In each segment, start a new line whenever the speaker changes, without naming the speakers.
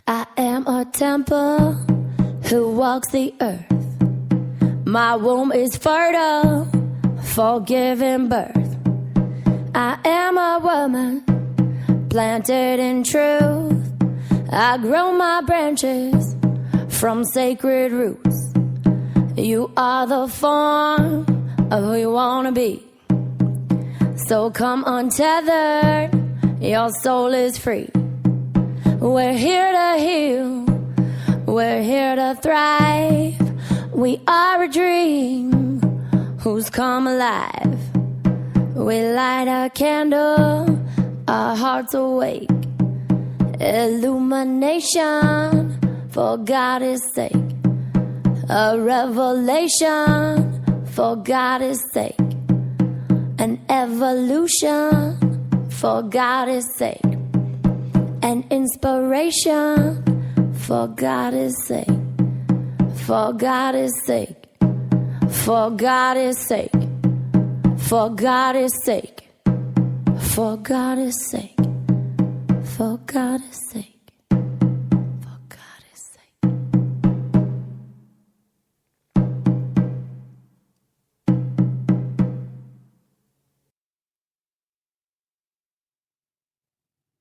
I am a temple who walks the earth. My womb is fertile for giving birth. I am a woman planted in truth. I grow my branches from sacred roots. You are the form of who you want to be. So come untethered, your soul is free. We're here to heal, we're here to thrive. We are a dream who's come alive. We light a candle, our hearts awake. Illumination for God's sake. A revelation for God's sake. An evolution for God's sake. An inspiration for God's sake. For God's sake. For God's sake. For God's sake. For God's sake. For God's sake. For God's sake.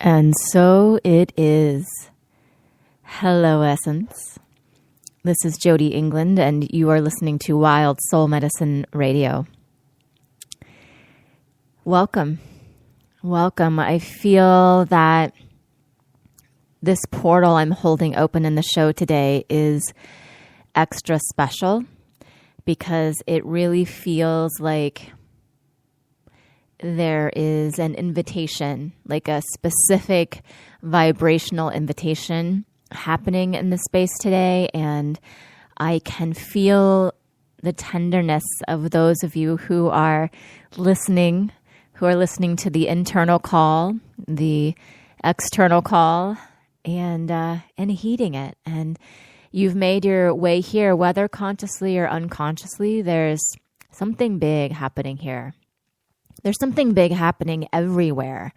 And so it is. Hello, Essence. This is Jody England, and you are listening to Wild Soul Medicine Radio. Welcome. Welcome. I feel that this portal I'm holding open in the show today is extra special because it really feels like there is an invitation, like a specific vibrational invitation happening in the space today. And I can feel the tenderness of those of you who are listening to the internal call, the external call, and heeding it. And you've made your way here, whether consciously or unconsciously. There's something big happening here. There's something big happening everywhere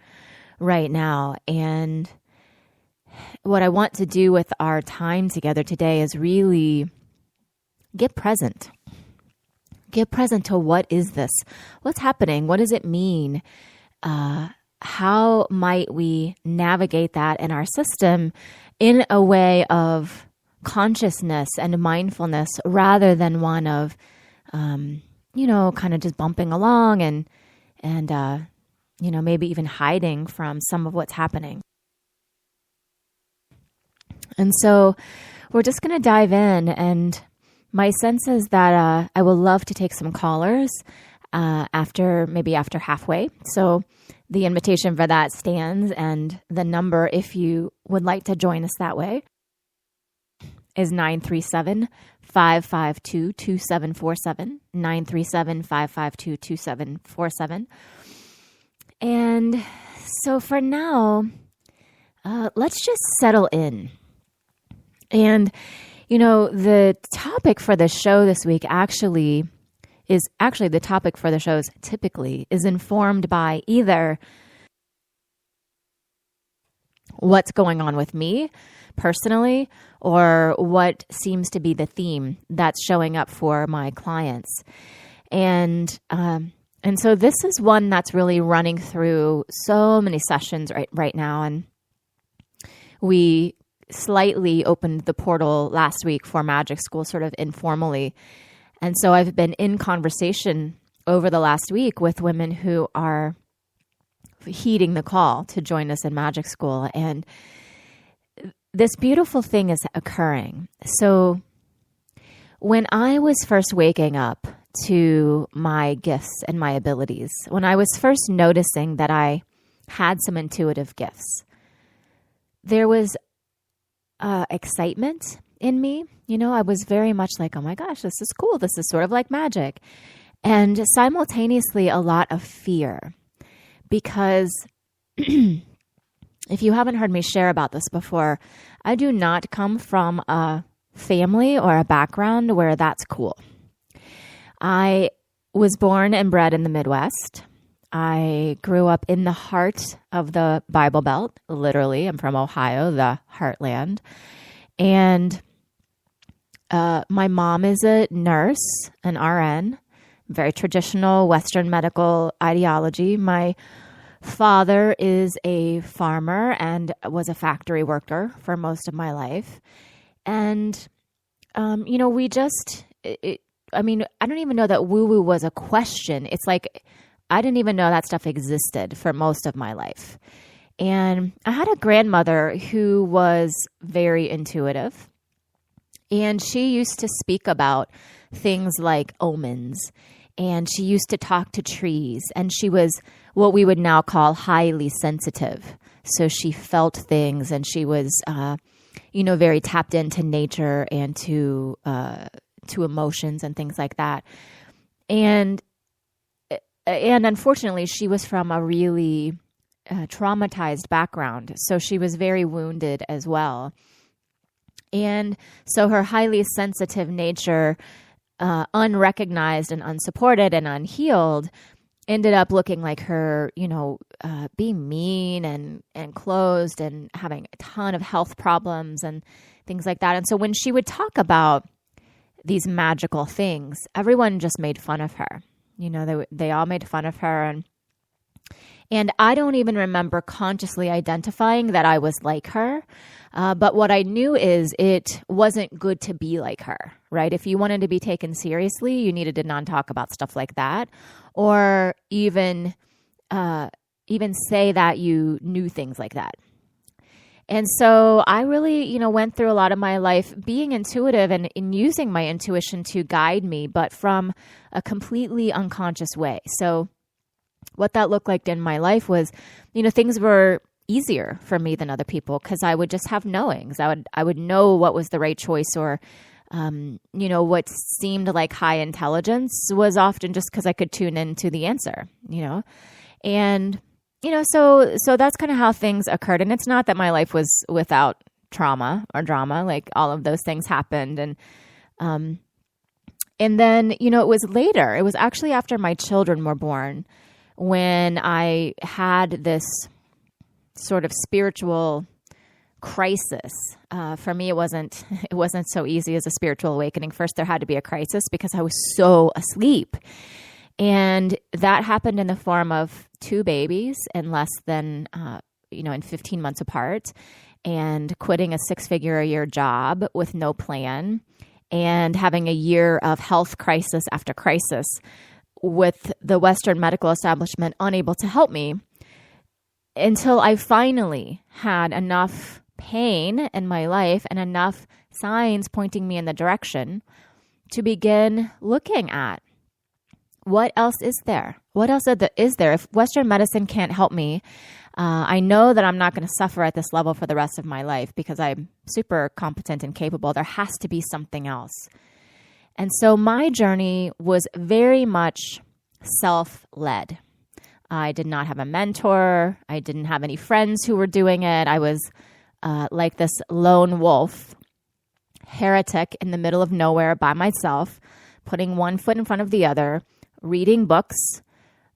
right now. And what I want to do with our time together today is really get present. Get present to what is this? What's happening? What does it mean? How might we navigate that in our system in a way of consciousness and mindfulness rather than one of, kind of just bumping along and maybe even hiding from some of what's happening. And so we're just going to dive in, and my sense is that I will love to take some callers after halfway. So the invitation for that stands, and the number, if you would like to join us that way, is 937-552-2747, 937-552-2747. And so for now, let's just settle in. And, the topic for the show this week typically is informed by either what's going on with me personally or what seems to be the theme that's showing up for my clients. And so this is one that's really running through so many sessions right now. And we slightly opened the portal last week for Magic School, sort of informally. And so I've been in conversation over the last week with women who are heeding the call to join us in Magic School. And this beautiful thing is occurring. So when I was first waking up to my gifts and my abilities, when I was first noticing that I had some intuitive gifts, there was excitement in me. I was very much like, oh my gosh, this is cool. This is sort of like magic. And simultaneously a lot of fear, because if you haven't heard me share about this before, I do not come from a family or a background where that's cool. I was born and bred in the Midwest. I grew up in the heart of the Bible Belt, literally. I'm from Ohio, the heartland. And my mom is a nurse, an RN, very traditional Western medical ideology. My father is a farmer and was a factory worker for most of my life. And, we just, I don't even know that woo-woo was a question. It's like, I didn't even know that stuff existed for most of my life. And I had a grandmother who was very intuitive. And she used to speak about things like omens. And she used to talk to trees. And she was what we would now call highly sensitive. So she felt things, and she was, very tapped into nature and to emotions and things like that. And unfortunately, she was from a really traumatized background. So she was very wounded as well. And so her highly sensitive nature, unrecognized and unsupported and unhealed, ended up looking like her, being mean and closed and having a ton of health problems and things like that. And so when she would talk about these magical things, everyone just made fun of her. They all made fun of her. And I don't even remember consciously identifying that I was like her. But what I knew is it wasn't good to be like her, right? If you wanted to be taken seriously, you needed to not talk about stuff like that, or even say that you knew things like that. And so I really, went through a lot of my life being intuitive and in using my intuition to guide me, but from a completely unconscious way. So what that looked like in my life was, things were easier for me than other people because I would just have knowings. I would know what was the right choice, or what seemed like high intelligence was often just because I could tune into the answer, and so that's kind of how things occurred. And it's not that my life was without trauma or drama, like all of those things happened. And then, it was later, it was actually after my children were born when I had this sort of spiritual crisis. For me, it wasn't so easy as a spiritual awakening. First, there had to be a crisis because I was so asleep. And that happened in the form of 2 babies in less than, in 15 months apart, and quitting a 6-figure-a-year job with no plan, and having a year of health crisis after crisis with the Western medical establishment unable to help me, until I finally had enough pain in my life and enough signs pointing me in the direction to begin looking at what else is there? What else is there? If Western medicine can't help me, I know that I'm not going to suffer at this level for the rest of my life because I'm super competent and capable. There has to be something else. And so my journey was very much self-led. I did not have a mentor. I didn't have any friends who were doing it. I was like this lone wolf, heretic in the middle of nowhere by myself, putting one foot in front of the other, reading books,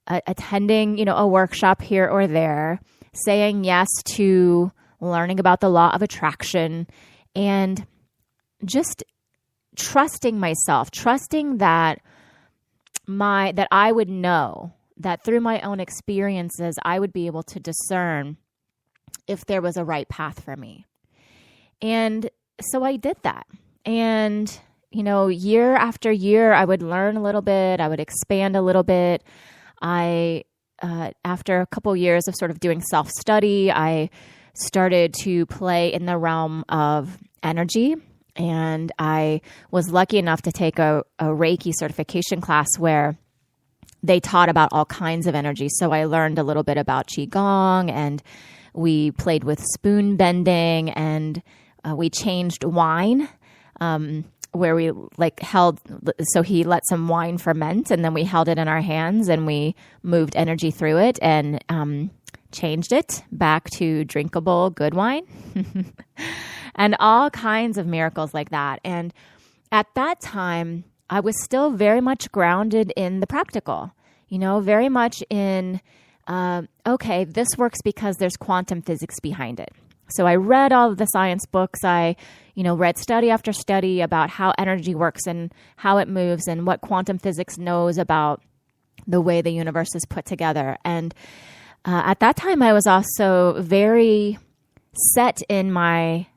attending, a workshop here or there, saying yes to learning about the law of attraction, and just trusting myself, trusting that I would know that through my own experiences, I would be able to discern if there was a right path for me. And so I did that. And year after year, I would learn a little bit. I would expand a little bit. After a couple years of sort of doing self-study, I started to play in the realm of energy. And I was lucky enough to take a Reiki certification class where they taught about all kinds of energy. So I learned a little bit about Qigong, and we played with spoon bending, and we changed wine. Where we so he let some wine ferment, and then we held it in our hands and we moved energy through it and changed it back to drinkable good wine and all kinds of miracles like that. And at that time, I was still very much grounded in the practical. very much in, okay, this works because there's quantum physics behind it. So I read all of the science books. I, read study after study about how energy works and how it moves and what quantum physics knows about the way the universe is put together. And at that time, I was also very set in my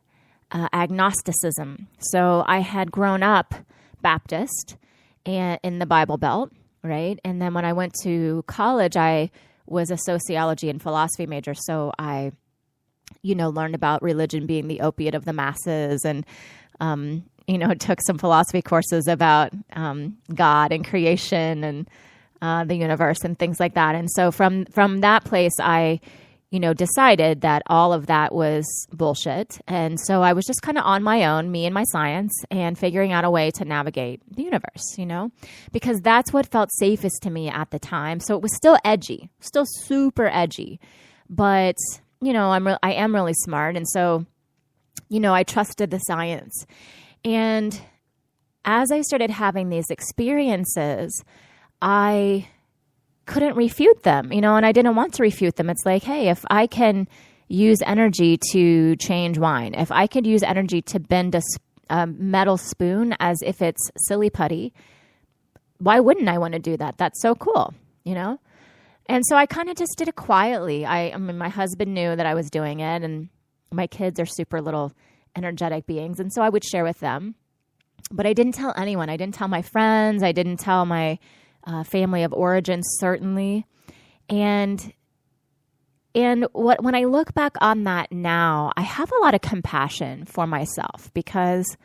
agnosticism. So I had grown up Baptist and in the Bible Belt, right? And then when I went to college, I was a sociology and philosophy major. So I learned about religion being the opiate of the masses and, took some philosophy courses about God and creation and the universe and things like that. And so from that place, I, decided that all of that was bullshit. And so I was just kind of on my own, me and my science, and figuring out a way to navigate the universe, because that's what felt safest to me at the time. So it was still edgy, still super edgy, but I am really smart. And so, I trusted the science. And as I started having these experiences, I couldn't refute them, and I didn't want to refute them. It's like, hey, if I can use energy to change wine, if I could use energy to bend a metal spoon as if it's silly putty, why wouldn't I want to do that? That's so cool, And so I kind of just did it quietly. I mean, my husband knew that I was doing it, and my kids are super little energetic beings. And so I would share with them, but I didn't tell anyone. I didn't tell my friends. I didn't tell my family of origin, certainly. And when I look back on that now, I have a lot of compassion for myself because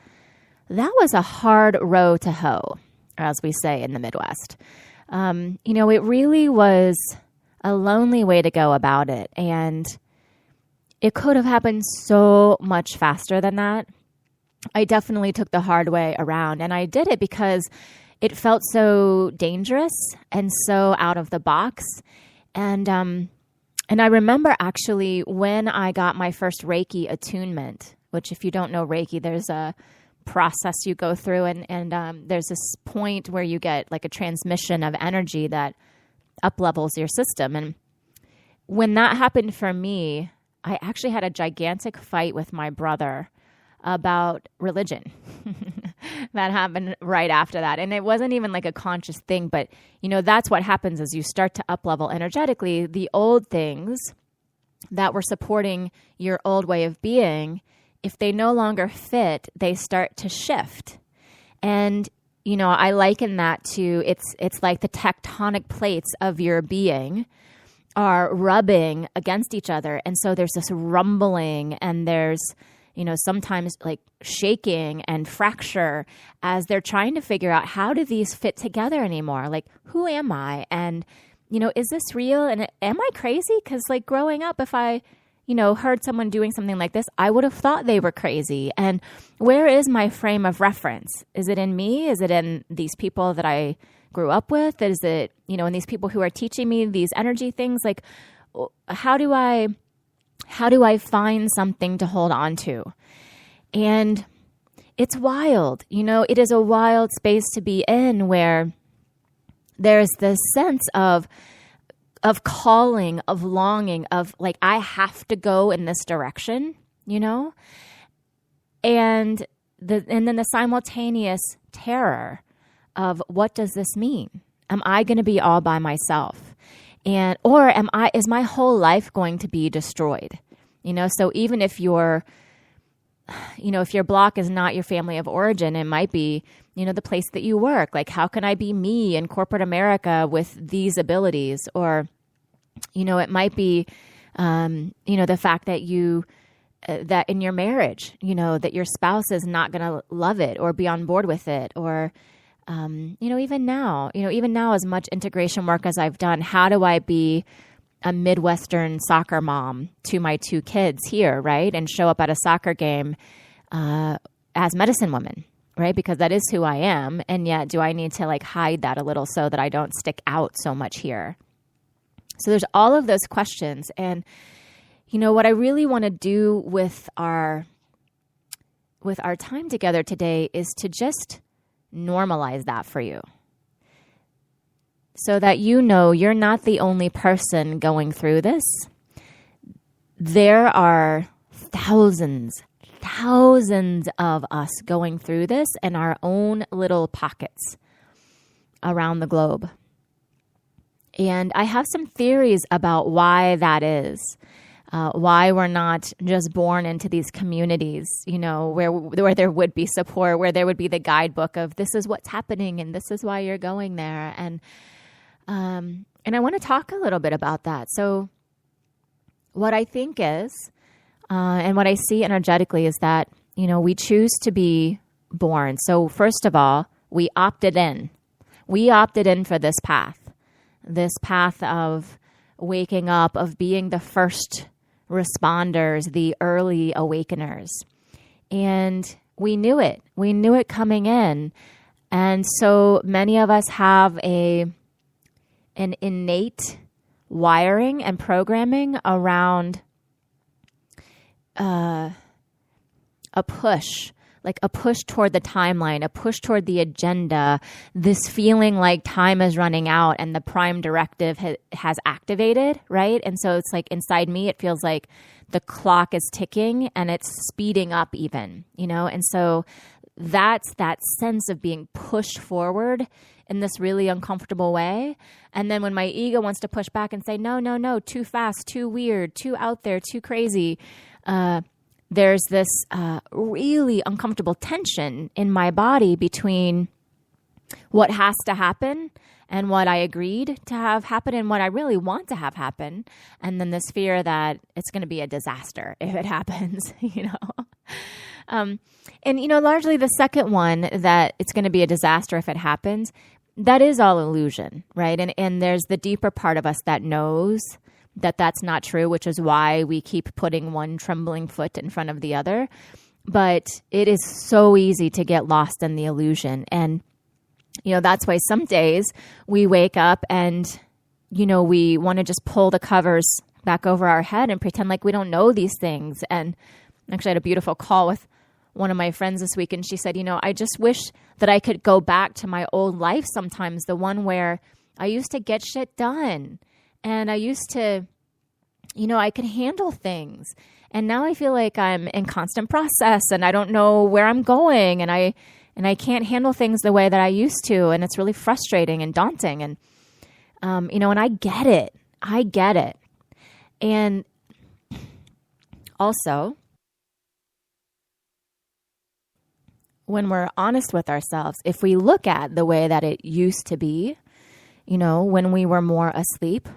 that was a hard row to hoe, as we say in the Midwest. It really was a lonely way to go about it. And it could have happened so much faster than that. I definitely took the hard way around, and I did it because it felt so dangerous and so out of the box. And I remember actually when I got my first Reiki attunement, which if you don't know Reiki, there's a process you go through and there's this point where you get like a transmission of energy that up-levels your system. And when that happened for me, I actually had a gigantic fight with my brother about religion. That happened right after that. And it wasn't even like a conscious thing, but that's what happens as you start to up-level energetically. The old things that were supporting your old way of being, if they no longer fit, they start to shift. And, I liken that to, it's like the tectonic plates of your being are rubbing against each other. And so there's this rumbling and there's, sometimes like shaking and fracture as they're trying to figure out how do these fit together anymore? Like, who am I? And, is this real? And am I crazy? Because like growing up, if I, heard someone doing something like this, I would have thought they were crazy. And where is my frame of reference? Is it in me? Is it in these people that I grew up with? Is it, in these people who are teaching me these energy things? Like, how do I find something to hold on to? And it's wild. It is a wild space to be in where there's this sense of calling, of longing, of like, I have to go in this direction, and then the simultaneous terror of what does this mean? Am I going to be all by myself? Or is my whole life going to be destroyed? So even if your block is not your family of origin, it might be, the place that you work. Like, how can I be me in corporate America with these abilities? Or, it might be, the fact that that in your marriage, that your spouse is not going to love it or be on board with it. Or, even now as much integration work as I've done, how do I be a Midwestern soccer mom to my two kids here, right? And show up at a soccer game as medicine woman, right? Because that is who I am. And yet, do I need to like hide that a little so that I don't stick out so much here? So there's all of those questions. And, what I really want to do with our time together today is to just normalize that for you. so that you know you're not the only person going through this. There are thousands of us going through this in our own little pockets around the globe. And I have some theories about why that is. Why we're not just born into these communities, where there would be support, where there would be the guidebook of this is what's happening and this is why you're going there. And I want to talk a little bit about that. So what I think is, and what I see energetically is that, we choose to be born. So first of all, we opted in. We opted in for this path of waking up, of being the first responders, the early awakeners. And we knew it. We knew it coming in. And so many of us have an innate wiring and programming around a push toward the timeline, a push toward the agenda, this feeling like time is running out and the prime directive has activated, right? And so it's like inside me, it feels like the clock is ticking and it's speeding up even, And so that's that sense of being pushed forward in this really uncomfortable way. And then when my ego wants to push back and say, no, too fast, too weird, too out there, too crazy, there's this really uncomfortable tension in my body between what has to happen and what I agreed to have happen and what I really want to have happen. And then this fear that it's going to be a disaster if it happens, And, largely the second one, that it's going to be a disaster if it happens, that is all illusion, right? And there's the deeper part of us that knows that that's not true, which is why we keep putting one trembling foot in front of the other. But it is so easy to get lost in the illusion. And, that's why some days we wake up and, we want to just pull the covers back over our head and pretend like we don't know these things. And actually I had a beautiful call with one of my friends this week, and she said, I just wish that I could go back to my old life sometimes, the one where I used to get shit done. And I used to, I could handle things. And now I feel like I'm in constant process and I don't know where I'm going. And I can't handle things the way that I used to. And it's really frustrating and daunting. And, and I get it. And also, when we're honest with ourselves, if we look at the way that it used to be, when we were more asleep,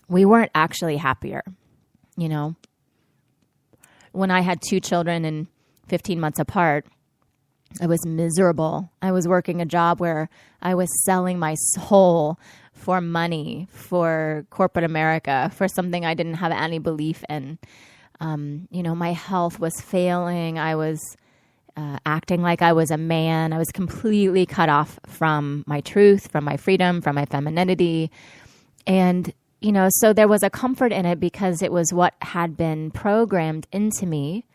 we weren't actually happier, When I had 2 children and 15 months apart, I was miserable. I was working a job where I was selling my soul for money, for corporate America, for something I didn't have any belief in. My health was failing. I was acting like I was a man. I was completely cut off from my truth, from my freedom, from my femininity. And so there was a comfort in it because it was what had been programmed into me,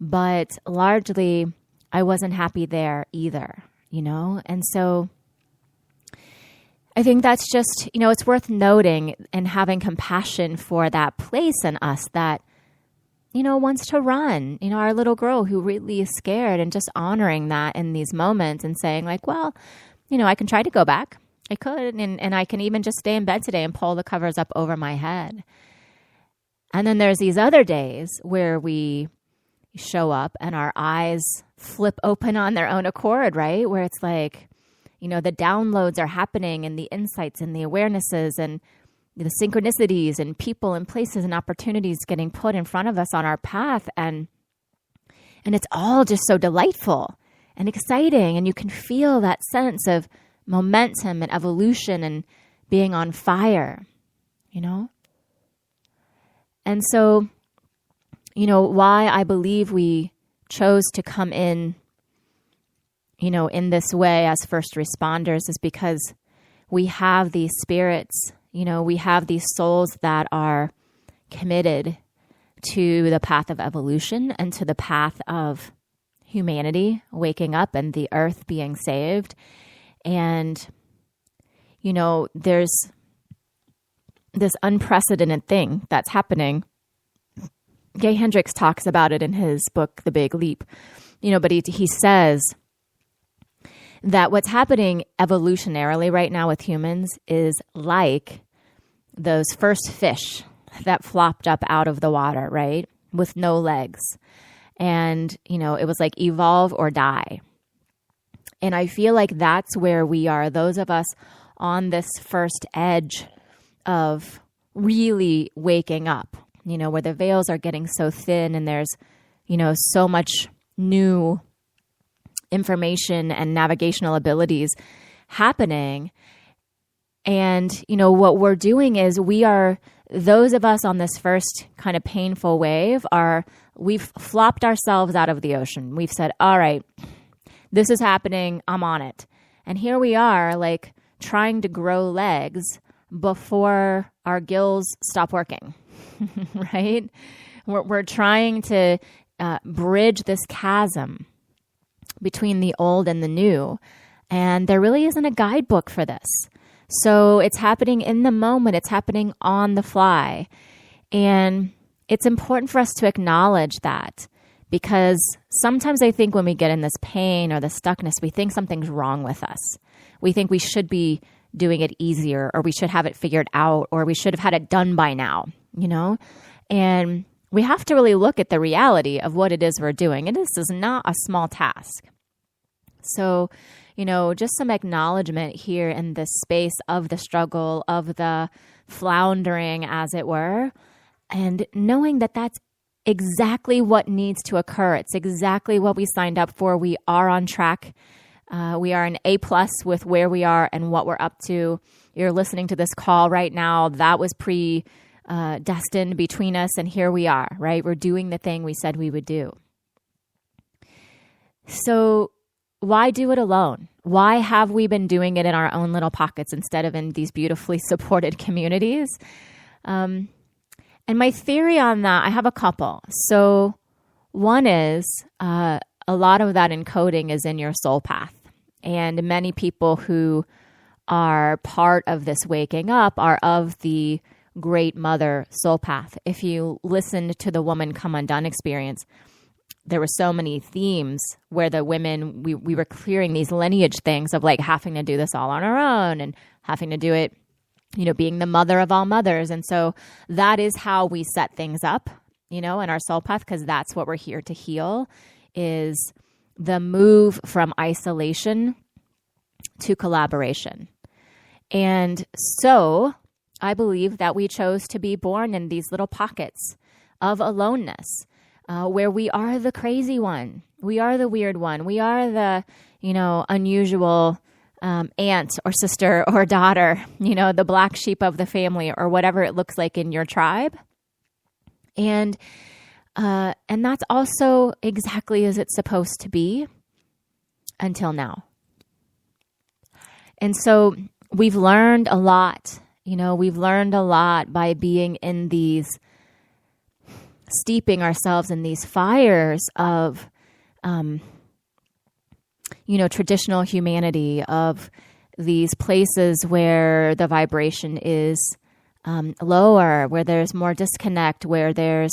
but largely I wasn't happy there either, And so I think that's just, it's worth noting and having compassion for that place in us that, wants to run, our little girl who really is scared, and just honoring that in these moments and saying like, well, I can try to go back. I could, and I can even just stay in bed today and pull the covers up over my head. And then there's these other days where we show up and our eyes flip open on their own accord, right? Where it's like, the downloads are happening and the insights and the awarenesses and the synchronicities and people and places and opportunities getting put in front of us on our path. And it's all just so delightful and exciting. And you can feel that sense of momentum and evolution and being on fire, And so, why I believe we chose to come in, in this way as first responders is because we have these spirits, we have these souls that are committed to the path of evolution and to the path of humanity waking up and the earth being saved. And, there's this unprecedented thing that's happening. Gay Hendricks talks about it in his book, The Big Leap, but he says that what's happening evolutionarily right now with humans is like those first fish that flopped up out of the water, right? With no legs. And, it was like evolve or die. And I feel like that's where we are, those of us on this first edge of really waking up, where the veils are getting so thin and there's, so much new information and navigational abilities happening. And, what we're doing is those of us on this first kind of painful wave we've flopped ourselves out of the ocean. We've said, all right, this is happening. I'm on it. And here we are, like trying to grow legs before our gills stop working, right? We're trying to bridge this chasm between the old and the new. And there really isn't a guidebook for this. So it's happening in the moment. It's happening on the fly. And it's important for us to acknowledge that, because sometimes I think when we get in this pain or the stuckness, we think something's wrong with us. We think we should be doing it easier, or we should have it figured out, or we should have had it done by now, And we have to really look at the reality of what it is we're doing. And this is not a small task. So, just some acknowledgement here in this space of the struggle, of the floundering, as it were, and knowing that that's exactly what needs to occur. It's exactly what we signed up for. We are on track. We are an A+ with where we are and what we're up to. You're listening to this call right now. That was predestined between us, and here we are, right? We're doing the thing we said we would do. So why do it alone? Why have we been doing it in our own little pockets instead of in these beautifully supported communities? And my theory on that, I have a couple. So one is a lot of that encoding is in your soul path. And many people who are part of this waking up are of the Great Mother soul path. If you listened to the Woman Come Undone experience, there were so many themes where the women, we were clearing these lineage things of like having to do this all on our own and having to do it, being the mother of all mothers. And so that is how we set things up, in our soul path, because that's what we're here to heal, is the move from isolation to collaboration. And so I believe that we chose to be born in these little pockets of aloneness, where we are the crazy one. We are the weird one. We are the, unusual aunt or sister or daughter, the black sheep of the family, or whatever it looks like in your tribe. And that's also exactly as it's supposed to be until now. And so we've learned a lot. We've learned a lot by being in these, steeping ourselves in these fires of, traditional humanity, of these places where the vibration is lower, where there's more disconnect, where there's,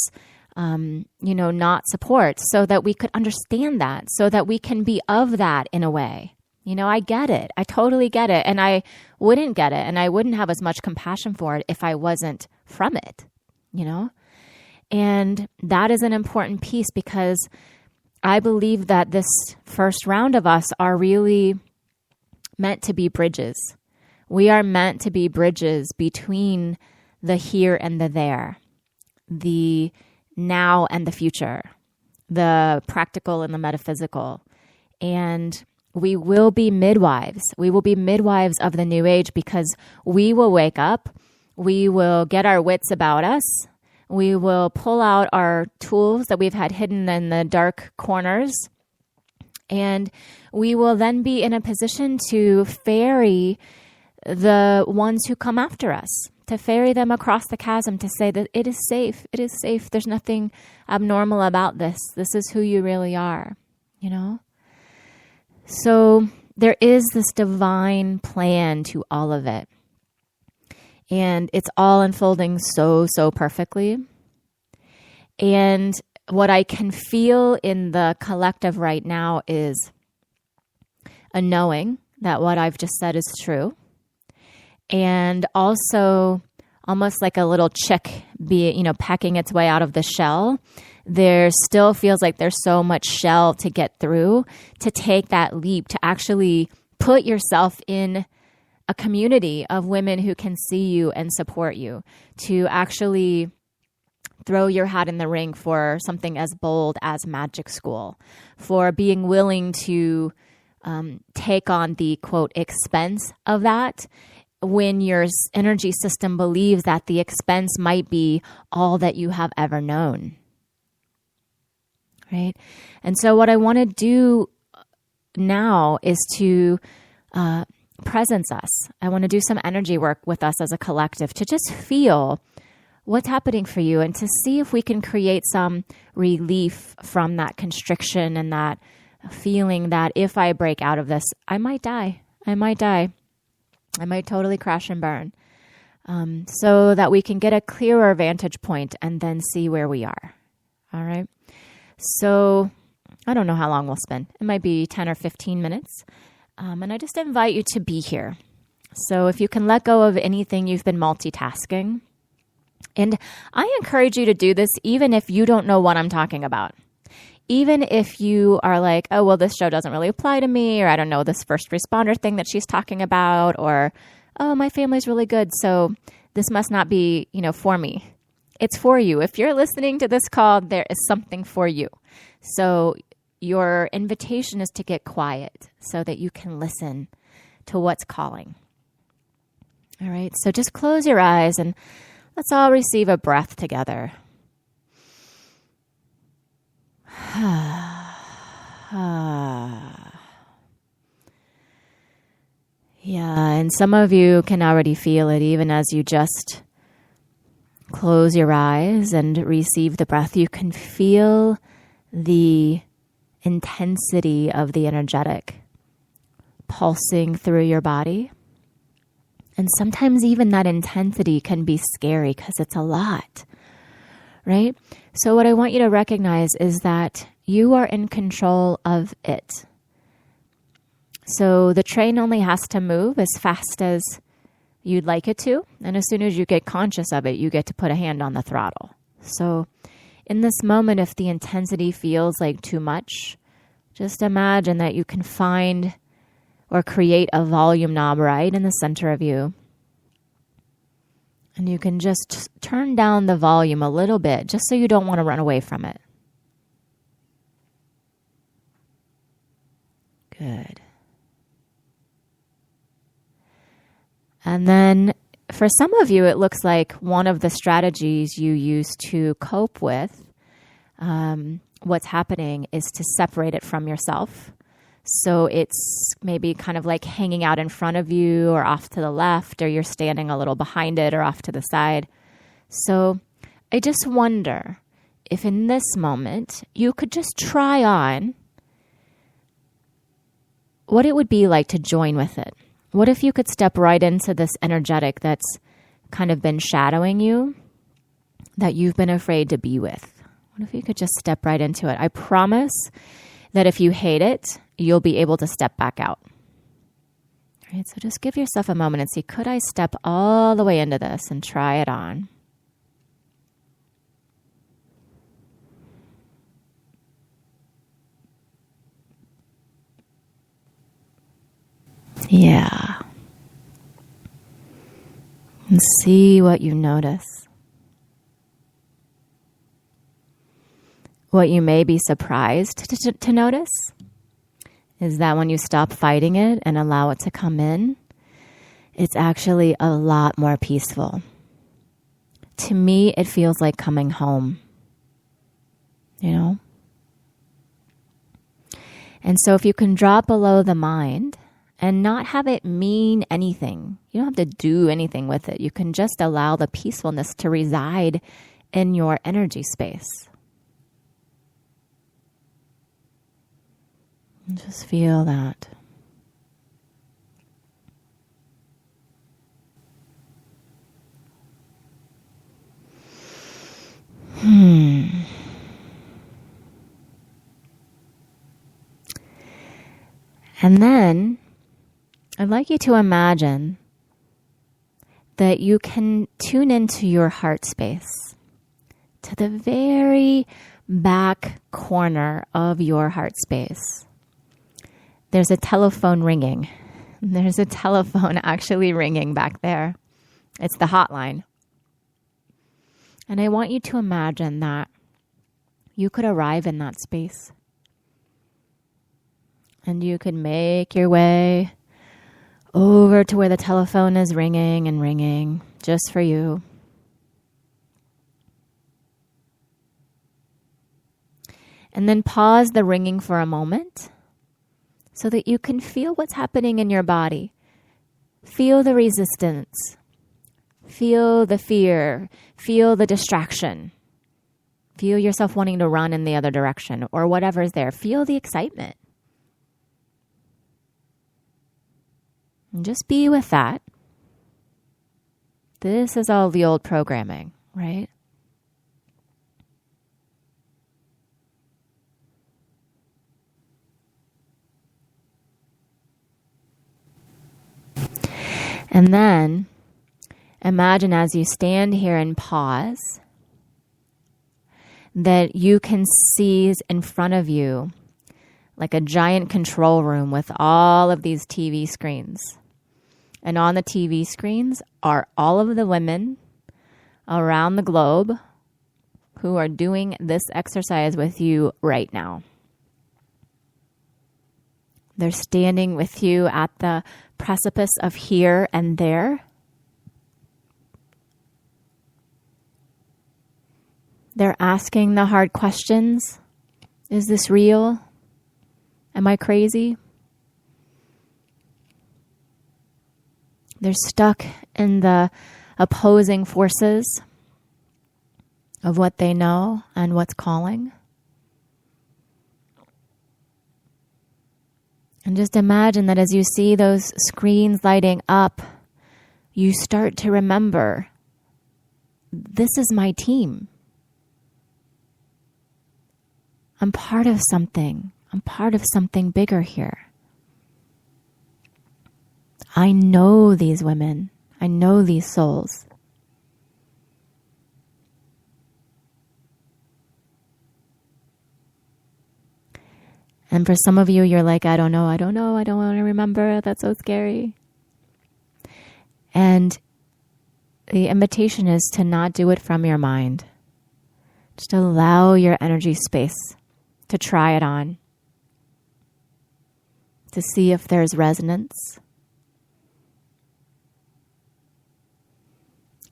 not support, so that we could understand that, so that we can be of that in a way. I get it. I totally get it. And I wouldn't get it. And I wouldn't have as much compassion for it if I wasn't from it, And that is an important piece, because I believe that this first round of us are really meant to be bridges. We are meant to be bridges between the here and the there, the now and the future, the practical and the metaphysical. And we will be midwives. We will be midwives of the new age, because we will wake up. We will get our wits about us. We will pull out our tools that we've had hidden in the dark corners. And we will then be in a position to ferry the ones who come after us, to ferry them across the chasm, to say that it is safe. It is safe. There's nothing abnormal about this. This is who you really are, So there is this divine plan to all of it. And it's all unfolding so, so perfectly. And what I can feel in the collective right now is a knowing that what I've just said is true. And also almost like a little chick pecking its way out of the shell. There still feels like there's so much shell to get through to take that leap, to actually put yourself in a community of women who can see you and support you, to actually throw your hat in the ring for something as bold as magic school, for being willing to take on the, quote, expense of that when your energy system believes that the expense might be all that you have ever known. Right? And so what I want to do now is to presence us. I want to do some energy work with us as a collective to just feel what's happening for you and to see if we can create some relief from that constriction and that feeling that if I break out of this, I might die. I might totally crash and burn. So that we can get a clearer vantage point and then see where we are. All right. So I don't know how long we'll spend. It might be 10 or 15 minutes. And I just invite you to be here. So if you can let go of anything you've been multitasking, and I encourage you to do this even if you don't know what I'm talking about. Even if you are like, oh, well, this show doesn't really apply to me, or I don't know this first responder thing that she's talking about, or, oh, my family's really good, so this must not be, for me. It's for you. If you're listening to this call, there is something for you. So your invitation is to get quiet so that you can listen to what's calling. All right, so just close your eyes and let's all receive a breath together. Yeah, and some of you can already feel it even as you just close your eyes and receive the breath. You can feel the intensity of the energetic pulsing through your body. And sometimes even that intensity can be scary because it's a lot, right? So what I want you to recognize is that you are in control of it. So the train only has to move as fast as you'd like it to. And as soon as you get conscious of it, you get to put a hand on the throttle. So in this moment, if the intensity feels like too much, just imagine that you can find or create a volume knob right in the center of you. And you can just turn down the volume a little bit, just so you don't want to run away from it. Good. And then for some of you, it looks like one of the strategies you use to cope with what's happening is to separate it from yourself. So it's maybe kind of like hanging out in front of you or off to the left, or you're standing a little behind it or off to the side. So I just wonder if in this moment you could just try on what it would be like to join with it. What if you could step right into this energetic that's kind of been shadowing you, that you've been afraid to be with? What if you could just step right into it? I promise that if you hate it, you'll be able to step back out. All right, so just give yourself a moment and see, could I step all the way into this and try it on? Yeah. And see what you notice. What you may be surprised to notice is that when you stop fighting it and allow it to come in, it's actually a lot more peaceful. To me, it feels like coming home, And so if you can drop below the mind and not have it mean anything, you don't have to do anything with it. You can just allow the peacefulness to reside in your energy space. And just feel that. And then I'd like you to imagine that you can tune into your heart space, to the very back corner of your heart space. There's a telephone ringing. There's a telephone actually ringing back there. It's the hotline. And I want you to imagine that you could arrive in that space. And you could make your way over to where the telephone is ringing and ringing just for you. And then pause the ringing for a moment so that you can feel what's happening in your body. Feel the resistance. Feel the fear. Feel the distraction. Feel yourself wanting to run in the other direction or whatever's there. Feel the excitement. And just be with that. This is all the old programming, right? And then imagine as you stand here and pause that you can see in front of you like a giant control room with all of these TV screens. And on the TV screens are all of the women around the globe who are doing this exercise with you right now. They're standing with you at the precipice of here and there. They're asking the hard questions. Is this real? Am I crazy? They're stuck in the opposing forces of what they know and what's calling. And just imagine that as you see those screens lighting up, you start to remember, this is my team. I'm part of something. I'm part of something bigger here. I know these women. I know these souls. And for some of you, you're like, I don't know, I don't want to remember. That's so scary. And the invitation is to not do it from your mind. Just allow your energy space to try it on, to see if there's resonance.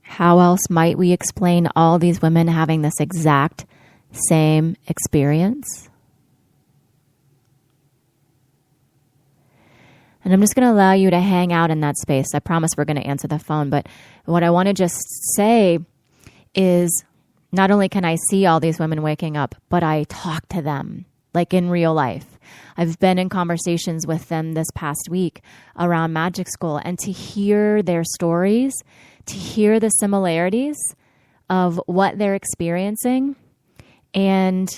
How else might we explain all these women having this exact same experience? And I'm just going to allow you to hang out in that space. I promise we're going to answer the phone. But what I want to just say is not only can I see all these women waking up, but I talk to them like in real life. I've been in conversations with them this past week around magic school, and to hear their stories, to hear the similarities of what they're experiencing, and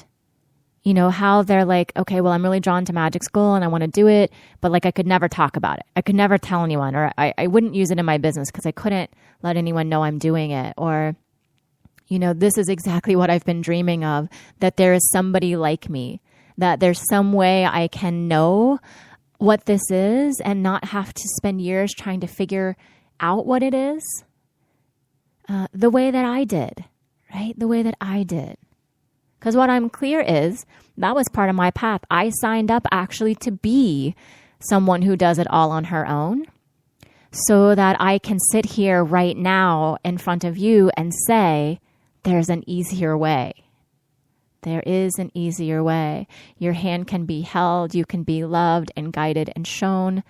you know, how they're like, okay, well, I'm really drawn to magic school and I want to do it, but like I could never talk about it. I could never tell anyone, or I wouldn't use it in my business because I couldn't let anyone know I'm doing it. Or, you know, this is exactly what I've been dreaming of, that there is somebody like me, that there's some way I can know what this is and not have to spend years trying to figure out what it is the way that I did, right? The way that I did. Because what I'm clear is that was part of my path. I signed up actually to be someone who does it all on her own so that I can sit here right now in front of you and say, there's an easier way. There is an easier way. Your hand can be held. You can be loved and guided and shown.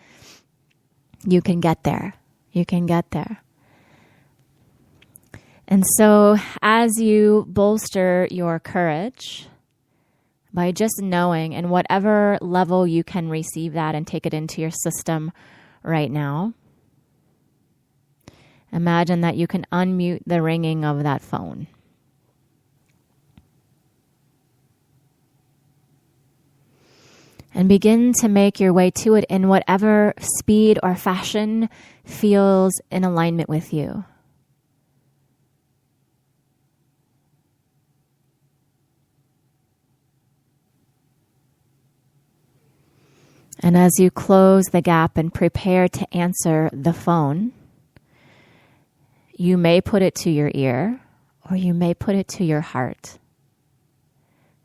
You can get there. You can get there. And so as you bolster your courage by just knowing, and whatever level you can receive that and take it into your system right now, imagine that you can unmute the ringing of that phone. And begin to make your way to it in whatever speed or fashion feels in alignment with you. And as you close the gap and prepare to answer the phone, you may put it to your ear or you may put it to your heart.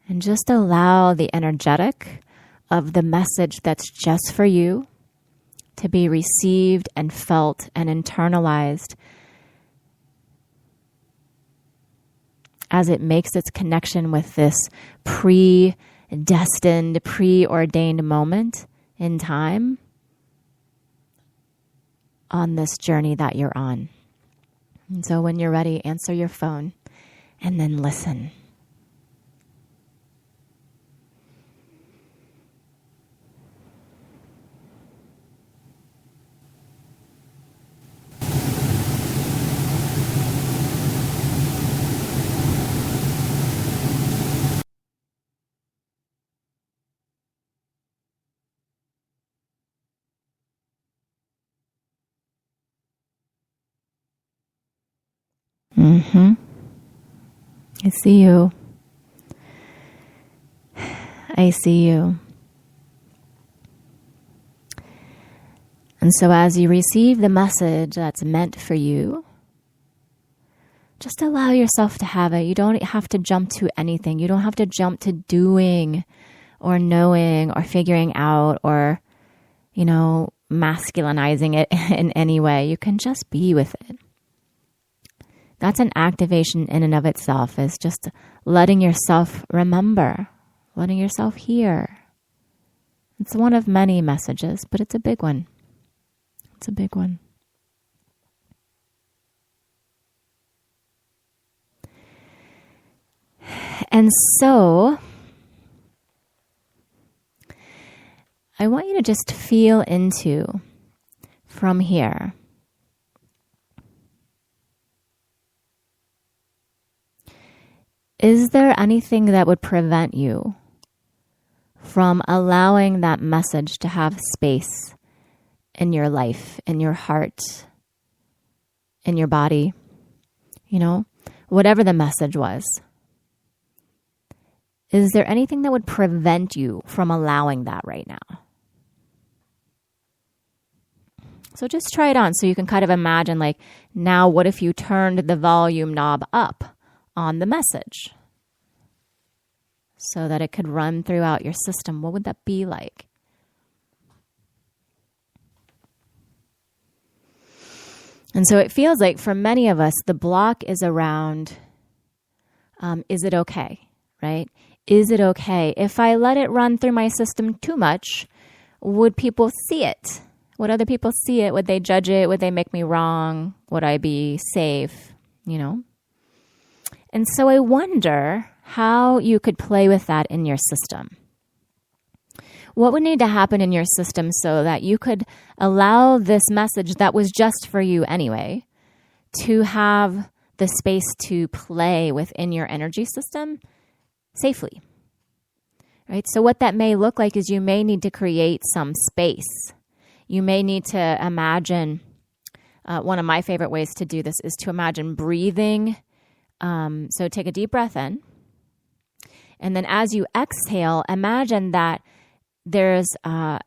And just allow the energetic of the message that's just for you to be received and felt and internalized as it makes its connection with this predestined, preordained moment in time on this journey that you're on. And so when you're ready, answer your phone and then listen. I see you. I see you. And so as you receive the message that's meant for you, just allow yourself to have it. You don't have to jump to anything. You don't have to jump to doing or knowing or figuring out or, masculinizing it in any way. You can just be with it. That's an activation in and of itself, is just letting yourself remember, letting yourself hear. It's one of many messages, but it's a big one. It's a big one. And so, I want you to just feel into, from here, is there anything that would prevent you from allowing that message to have space in your life, in your heart, in your body? Whatever the message was. Is there anything that would prevent you from allowing that right now? So just try it on so you can kind of imagine, now what if you turned the volume knob up on the message so that it could run throughout your system? What would that be like? And so it feels like for many of us, the block is around, is it okay, right? Is it okay? If I let it run through my system too much, would people see it? Would other people see it? Would they judge it? Would they make me wrong? Would I be safe? And so I wonder how you could play with that in your system. What would need to happen in your system so that you could allow this message that was just for you anyway to have the space to play within your energy system safely? Right? So what that may look like is you may need to create some space. You may need to imagine, one of my favorite ways to do this is to imagine breathing. So take a deep breath in. And then as you exhale, imagine that there's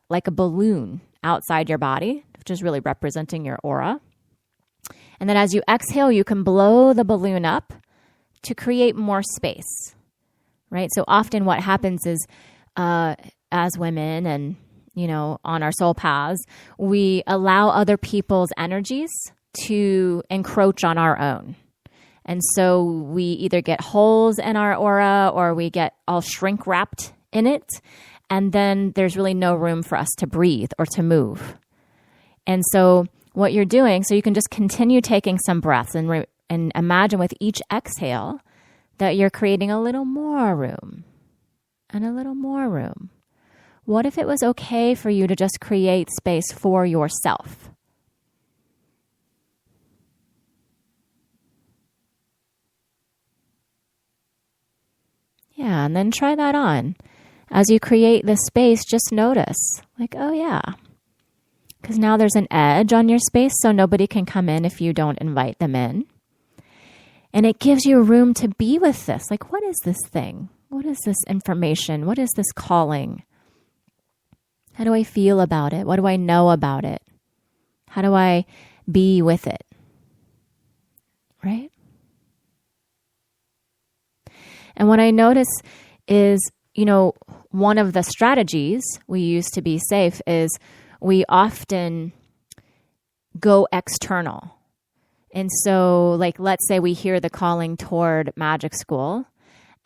like a balloon outside your body, which is really representing your aura. And then as you exhale, you can blow the balloon up to create more space, right? So often what happens is as women and, on our soul paths, we allow other people's energies to encroach on our own. And so we either get holes in our aura or we get all shrink wrapped in it. And then there's really no room for us to breathe or to move. And so what you're doing, so you can just continue taking some breaths and imagine with each exhale that you're creating a little more room and a little more room. What if it was okay for you to just create space for yourself? Yeah, and then try that on. as you create this space, just notice, like, oh yeah, because now there's an edge on your space, so nobody can come in if you don't invite them in. And it gives you room to be with this. Like, what is this thing? What is this information? What is this calling? How do I feel about it? What do I know about it? How do I be with it? Right? And what I notice is, one of the strategies we use to be safe is we often go external. And so, like, let's say we hear the calling toward magic school,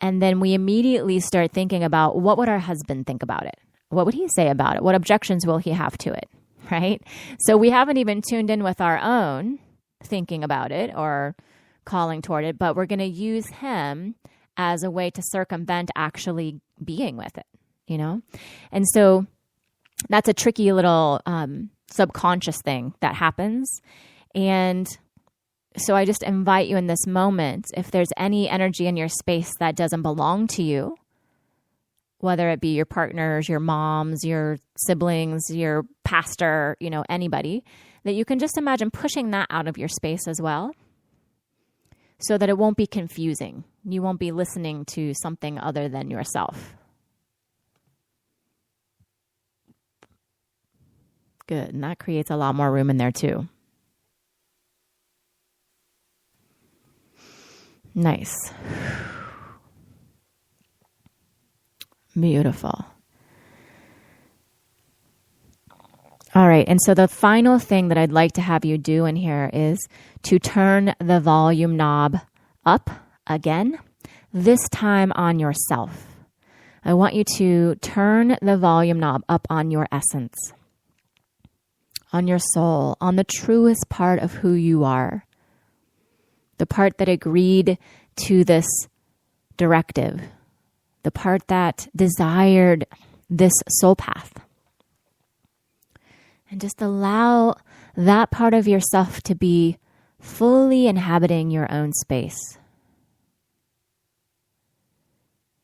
and then we immediately start thinking about, what would our husband think about it? What would he say about it? What objections will he have to it? Right? So we haven't even tuned in with our own thinking about it or calling toward it, but we're going to use him as a way to circumvent actually being with it, And so that's a tricky little subconscious thing that happens. And so I just invite you in this moment, if there's any energy in your space that doesn't belong to you, whether it be your partners, your moms, your siblings, your pastor, anybody, that you can just imagine pushing that out of your space as well, so that it won't be confusing. You won't be listening to something other than yourself. Good. And that creates a lot more room in there too. Nice. Beautiful. All right. And so the final thing that I'd like to have you do in here is to turn the volume knob up again, this time on yourself. I want you to turn the volume knob up on your essence, on your soul, on the truest part of who you are, the part that agreed to this directive, the part that desired this soul path. And just allow that part of yourself to be fully inhabiting your own space.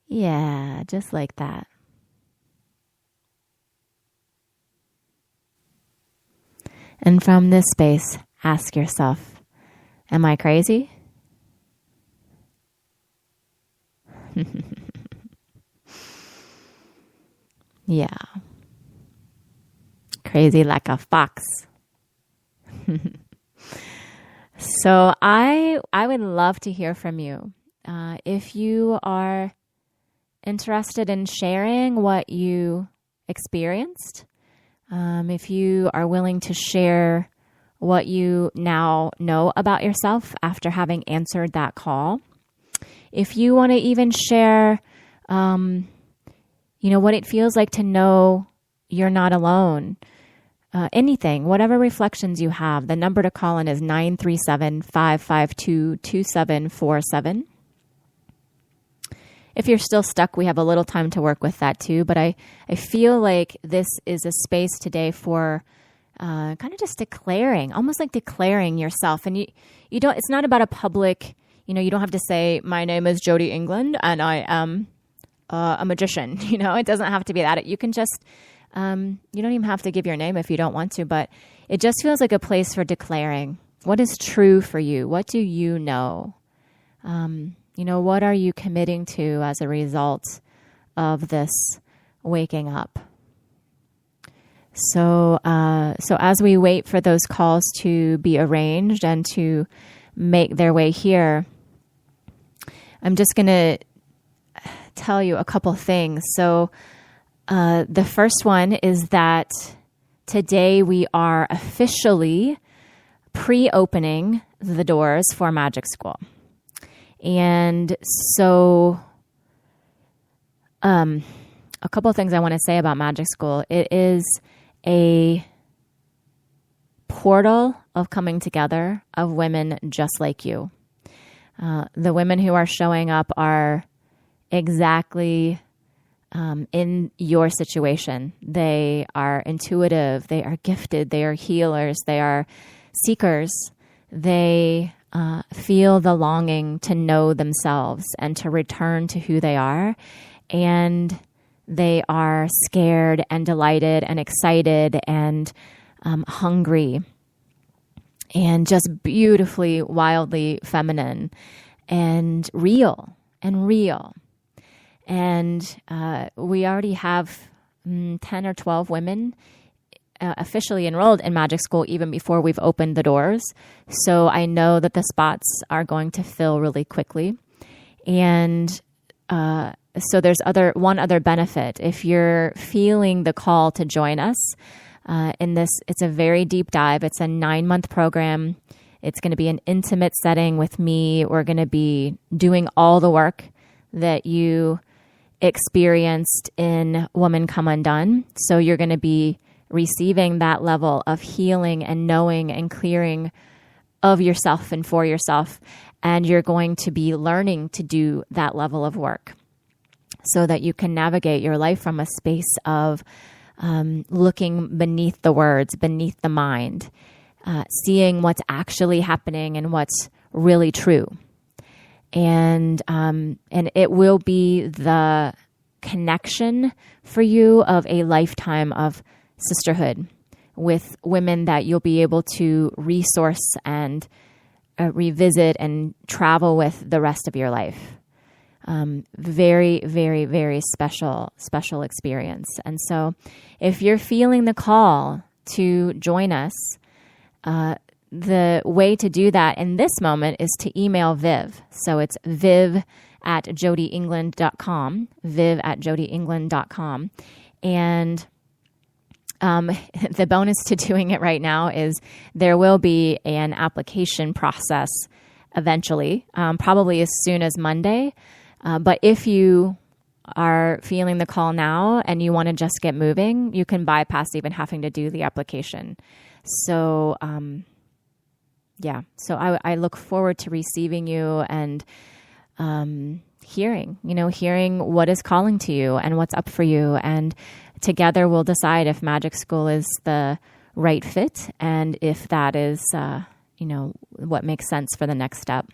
Yeah, just like that. And from this space, ask yourself, am I crazy? Yeah. Crazy like a fox. So I would love to hear from you. If you are interested in sharing what you experienced, if you are willing to share what you now know about yourself after having answered that call, if you want to even share, what it feels like to know you're not alone, anything, whatever reflections you have, the number to call in is 937-552-2747. If you're still stuck, we have a little time to work with that too. But I feel like this is a space today for kind of just declaring, almost like declaring yourself. And you don't, it's not about a public, you don't have to say, my name is Jody England and I am a magician. It doesn't have to be that. You can just, you don't even have to give your name if you don't want to, but it just feels like a place for declaring what is true for you. What do you know? What are you committing to as a result of this waking up? So as we wait for those calls to be arranged and to make their way here, I'm just going to tell you a couple things. So the first one is that today we are officially pre-opening the doors for Magic School. And so a couple of things I want to say about Magic School. It is a portal of coming together of women just like you. The women who are showing up are exactly in your situation. They are intuitive. They are gifted. They are healers. They are seekers. They feel the longing to know themselves and to return to who they are. And They are scared and delighted and excited and hungry and just beautifully, wildly feminine and real and real. And we already have 10 or 12 women officially enrolled in Magic School even before we've opened the doors. So I know that the spots are going to fill really quickly. And so there's one other benefit. If you're feeling the call to join us in this, it's a very deep dive. It's a 9-month program. It's going to be an intimate setting with me. We're going to be doing all the work that you experienced in Woman Come Undone. So you're going to be receiving that level of healing and knowing and clearing of yourself and for yourself. And you're going to be learning to do that level of work so that you can navigate your life from a space of looking beneath the words, beneath the mind, seeing what's actually happening and what's really true. And it will be the connection for you of a lifetime of sisterhood with women that you'll be able to resource and revisit and travel with the rest of your life. Very, very, very special experience. And so if you're feeling the call to join us, the way to do that in this moment is to email Viv. So it's viv@jodyengland.com, viv@jodyengland.com. And the bonus to doing it right now is there will be an application process eventually, probably as soon as Monday. But if you are feeling the call now and you want to just get moving, you can bypass even having to do the application. So, so I look forward to receiving you and hearing what is calling to you and what's up for you. And together we'll decide if Magic School is the right fit and if that is, what makes sense for the next step.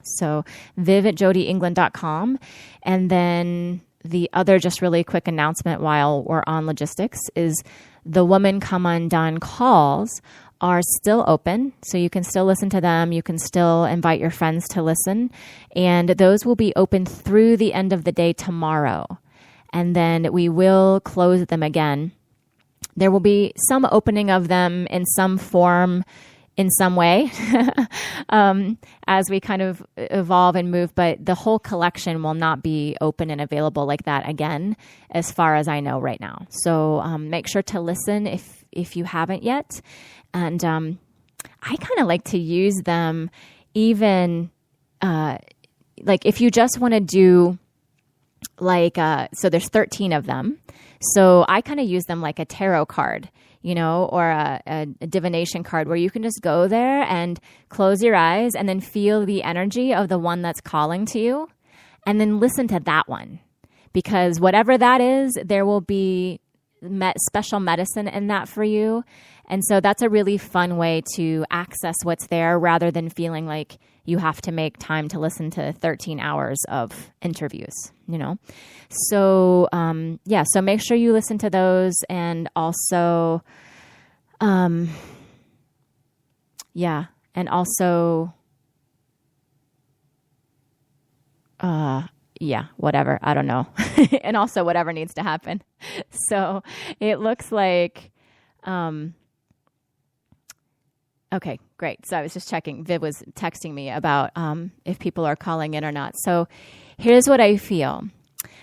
So viv@jodyengland.com. And then the other just really quick announcement while we're on logistics is the Woman Come Undone calls are still open. So you can still listen to them. You can still invite your friends to listen. And those will be open through the end of the day tomorrow. And then we will close them again. There will be some opening of them in some form, in some way, as we kind of evolve and move, but the whole collection will not be open and available like that again, as far as I know right now. So make sure to listen if you haven't yet. And I kind of like to use them even, like if you just want to do so there's 13 of them. So I kind of use them like a tarot card, or a divination card where you can just go there and close your eyes and then feel the energy of the one that's calling to you and then listen to that one. Because whatever that is, there will be special medicine in that for you. And so that's a really fun way to access what's there rather than feeling like you have to make time to listen to 13 hours of interviews, So, so make sure you listen to those and also, whatever, I don't know. And also whatever needs to happen. So it looks like, okay, great. So I was just checking. Viv was texting me about if people are calling in or not. So here's what I feel.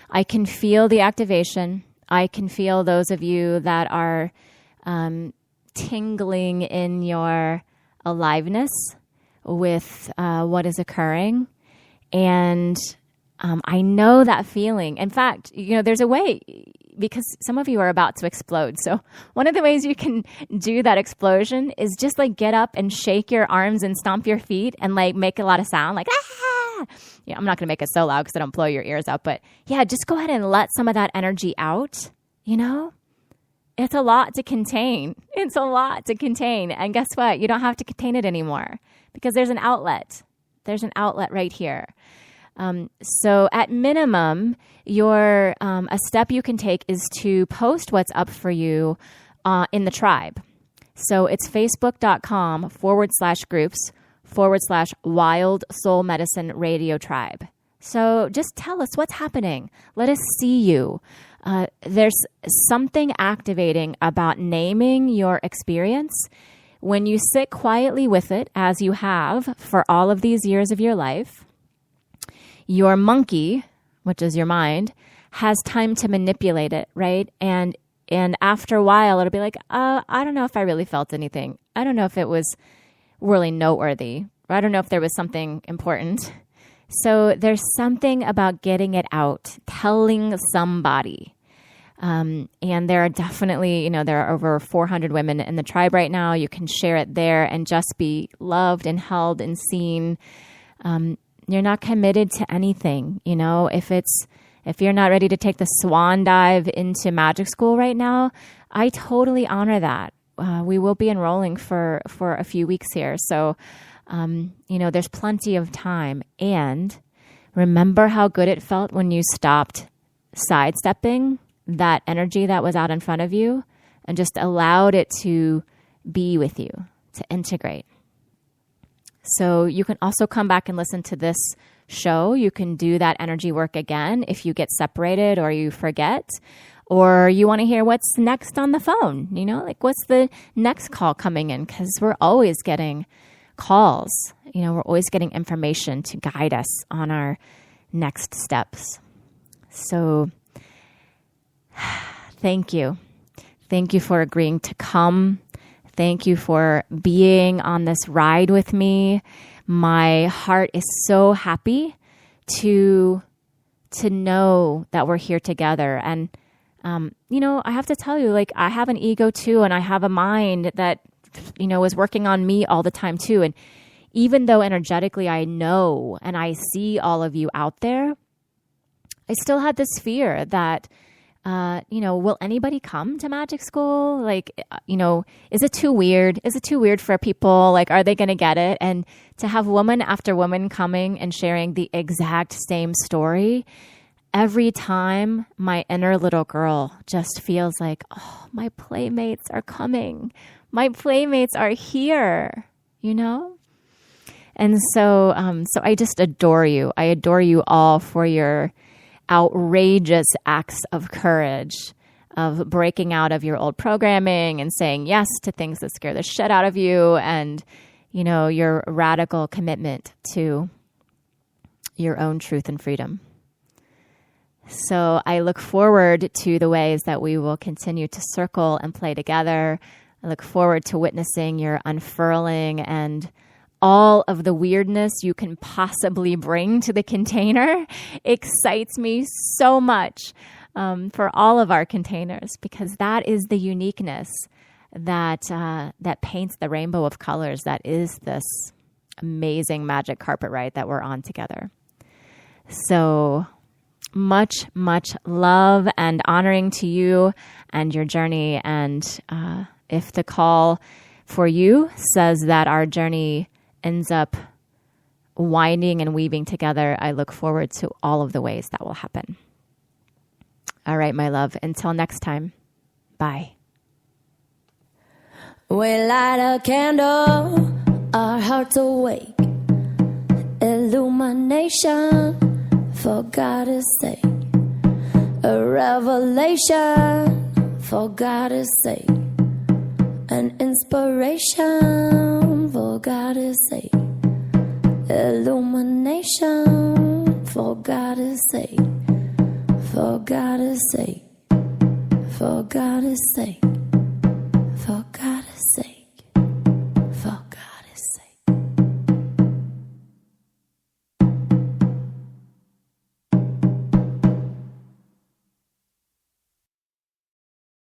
I can feel the activation. I can feel those of you that are tingling in your aliveness with what is occurring. And I know that feeling. In fact, there's a way, because some of you are about to explode. So one of the ways you can do that explosion is just like get up and shake your arms and stomp your feet and like make a lot of sound, like, ah! Yeah, I'm not going to make it so loud because I don't blow your ears out. But yeah, just go ahead and let some of that energy out, It's a lot to contain. It's a lot to contain. And guess what? You don't have to contain it anymore because there's an outlet. There's an outlet right here. So at minimum, a step you can take is to post what's up for you in the tribe. So it's facebook.com/groups/Wild Soul Medicine Radio Tribe. So just tell us what's happening. Let us see you. There's something activating about naming your experience. When you sit quietly with it, as you have for all of these years of your life, your monkey, which is your mind, has time to manipulate it, right? And after a while, it'll be like, I don't know if I really felt anything. I don't know if it was really noteworthy. I don't know if there was something important. So there's something about getting it out, telling somebody. And there are definitely, there are over 400 women in the tribe right now. You can share it there and just be loved and held and seen. You're not committed to anything, if you're not ready to take the swan dive into magic school right now, I totally honor that. We will be enrolling for a few weeks here. So, there's plenty of time. And remember how good it felt when you stopped sidestepping that energy that was out in front of you and just allowed it to be with you, to integrate. So you can also come back and listen to this show. You can do that energy work again if you get separated or you forget, or you want to hear what's next on the phone, what's the next call coming in, because we're always getting calls, we're always getting information to guide us on our next steps. So thank you. Thank you for agreeing to come. Thank you for being on this ride with me. My heart is so happy to know that we're here together. And, I have to tell you, I have an ego too, and I have a mind that, is working on me all the time too. And even though energetically I know and I see all of you out there, I still had this fear that, will anybody come to magic school? Is it too weird? Is it too weird for people? Are they going to get it? And to have woman after woman coming and sharing the exact same story, every time my inner little girl just feels like, oh, my playmates are coming. My playmates are here, And so I just adore you. I adore you all for your outrageous acts of courage, of breaking out of your old programming and saying yes to things that scare the shit out of you, and your radical commitment to your own truth and freedom. So I look forward to the ways that we will continue to circle and play together. I look forward to witnessing your unfurling and all of the weirdness you can possibly bring to the container. Excites me so much for all of our containers, because that is the uniqueness that paints the rainbow of colors that is this amazing magic carpet ride that we're on together. So much, much love and honoring to you and your journey. And if the call for you says that our journey ends up winding and weaving together, I look forward to all of the ways that will happen. All right, my love. Until next time. Bye.
We light a candle, our hearts awake. Illumination, for God's sake. A revelation, for God's sake. An inspiration, for God's sake. Illumination, for God's sake. For God's sake. For God's sake. For God's sake.